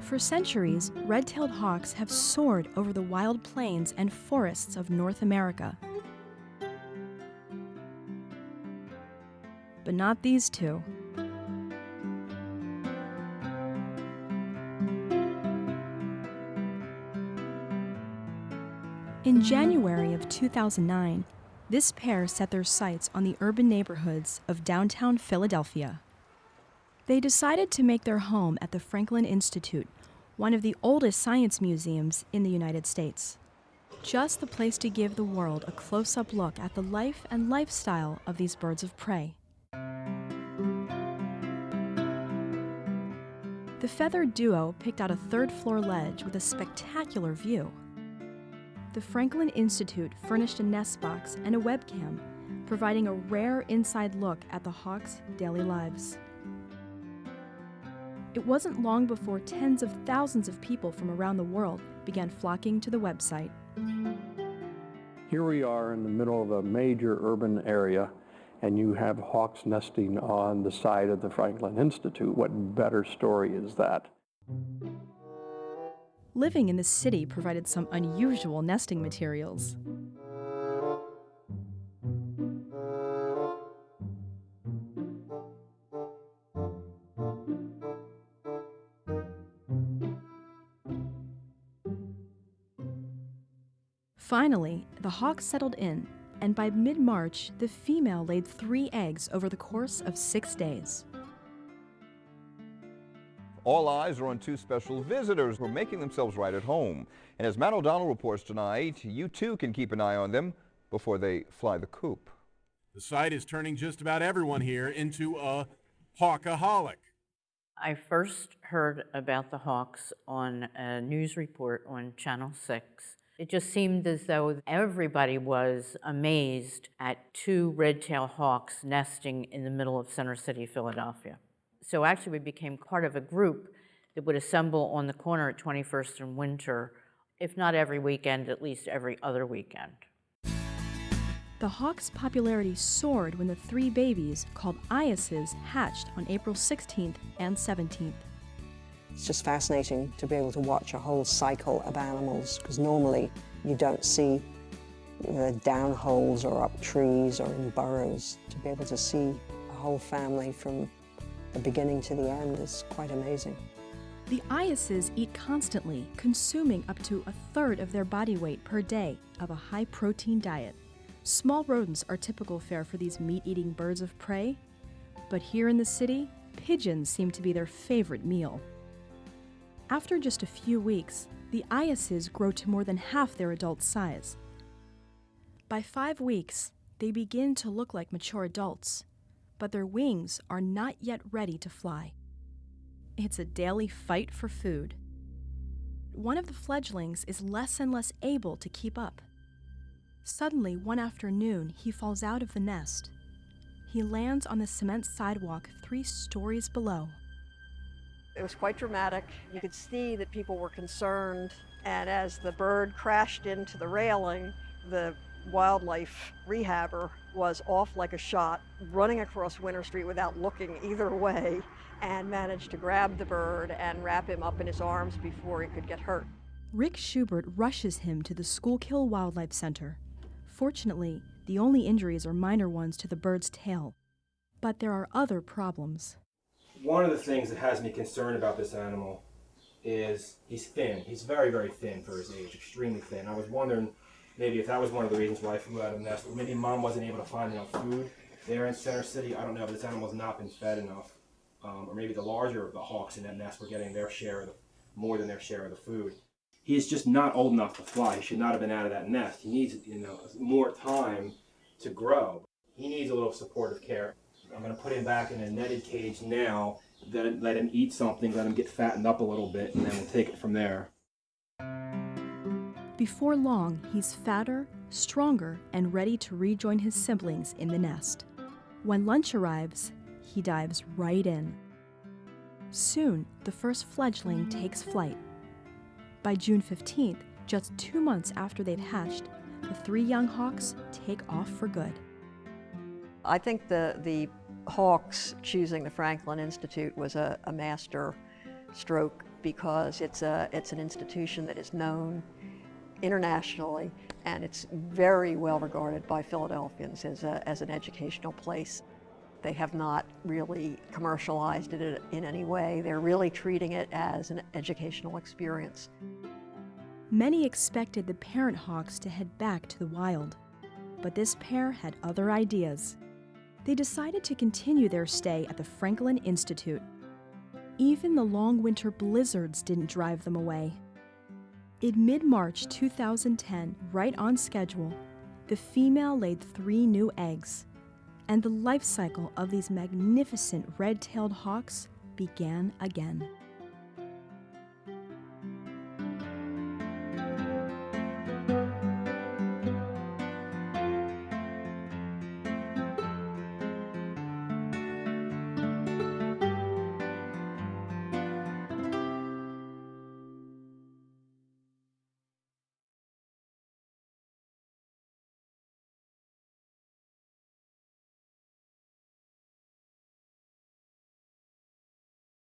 For centuries, red-tailed hawks have soared over the wild plains and forests of North America. But not these two. In January of 2009, this pair set their sights on the urban neighborhoods of downtown Philadelphia. They decided to make their home at the Franklin Institute, one of the oldest science museums in the United States. Just the place to give the world a close-up look at the life and lifestyle of these birds of prey. The feathered duo picked out a third-floor ledge with a spectacular view. The Franklin Institute furnished a nest box and a webcam, providing a rare inside look at the hawks' daily lives. It wasn't long before tens of thousands of people from around the world began flocking to the website. Here we are in the middle of a major urban area, and you have hawks nesting on the side of the Franklin Institute. What better story is that? Living in the city provided some unusual nesting materials. Finally, the hawks settled in, and by mid-March, the female laid 3 eggs over the course of 6 days. All eyes are on 2 special visitors who are making themselves right at home. And as Matt O'Donnell reports tonight, you too can keep an eye on them before they fly the coop. The site is turning just about everyone here into a hawkaholic. I first heard about the hawks on a news report on Channel 6. It just seemed as though everybody was amazed at 2 red-tailed hawks nesting in the middle of Center City, Philadelphia. So actually we became part of a group that would assemble on the corner at 21st and Winter, if not every weekend, at least every other weekend. The hawks' popularity soared when the 3 babies, called eyises, hatched on April 16th and 17th. It's just fascinating to be able to watch a whole cycle of animals, because normally you don't see the down holes or up trees or in burrows. To be able to see a whole family from the beginning to the end is quite amazing. The eyises eat constantly, consuming up to 1/3 of their body weight per day of a high-protein diet. Small rodents are typical fare for these meat-eating birds of prey, but here in the city, pigeons seem to be their favorite meal. After just a few weeks, the eyises grow to more than half their adult size. By 5 weeks, they begin to look like mature adults, but their wings are not yet ready to fly. It's a daily fight for food. One of the fledglings is less and less able to keep up. Suddenly, one afternoon, he falls out of the nest. He lands on the cement sidewalk 3 stories below. It was quite dramatic. You could see that people were concerned, and as the bird crashed into the railing, the wildlife rehabber was off like a shot, running across Winter Street without looking either way, and managed to grab the bird and wrap him up in his arms before he could get hurt. Rick Schubert rushes him to the Schuylkill Wildlife Center. Fortunately, the only injuries are minor ones to the bird's tail. But there are other problems. One of the things that has me concerned about this animal is he's thin. He's very, very thin for his age, extremely thin. I was wondering maybe if that was one of the reasons why he flew out of the nest. Maybe mom wasn't able to find enough food there in Center City. I don't know, but this animal has not been fed enough. Or maybe the larger of the hawks in that nest were getting their share, more than their share of the food. He is just not old enough to fly. He should not have been out of that nest. He needs, more time to grow. He needs a little supportive care. I'm going to put him back in a netted cage now, then let him eat something, let him get fattened up a little bit, and then we'll take it from there. Before long, he's fatter, stronger, and ready to rejoin his siblings in the nest. When lunch arrives, he dives right in. Soon, the first fledgling takes flight. By June 15th, just 2 months after they've hatched, the 3 young hawks take off for good. I think the hawks choosing the Franklin Institute was a master stroke. because it's an institution that is known internationally, and it's very well regarded by Philadelphians as an educational place. They have not really commercialized it in any way. They're really treating it as an educational experience. Many expected the parent hawks to head back to the wild, but this pair had other ideas. They decided to continue their stay at the Franklin Institute. Even the long winter blizzards didn't drive them away. In mid-March 2010, right on schedule, the female laid 3 new eggs, and the life cycle of these magnificent red-tailed hawks began again.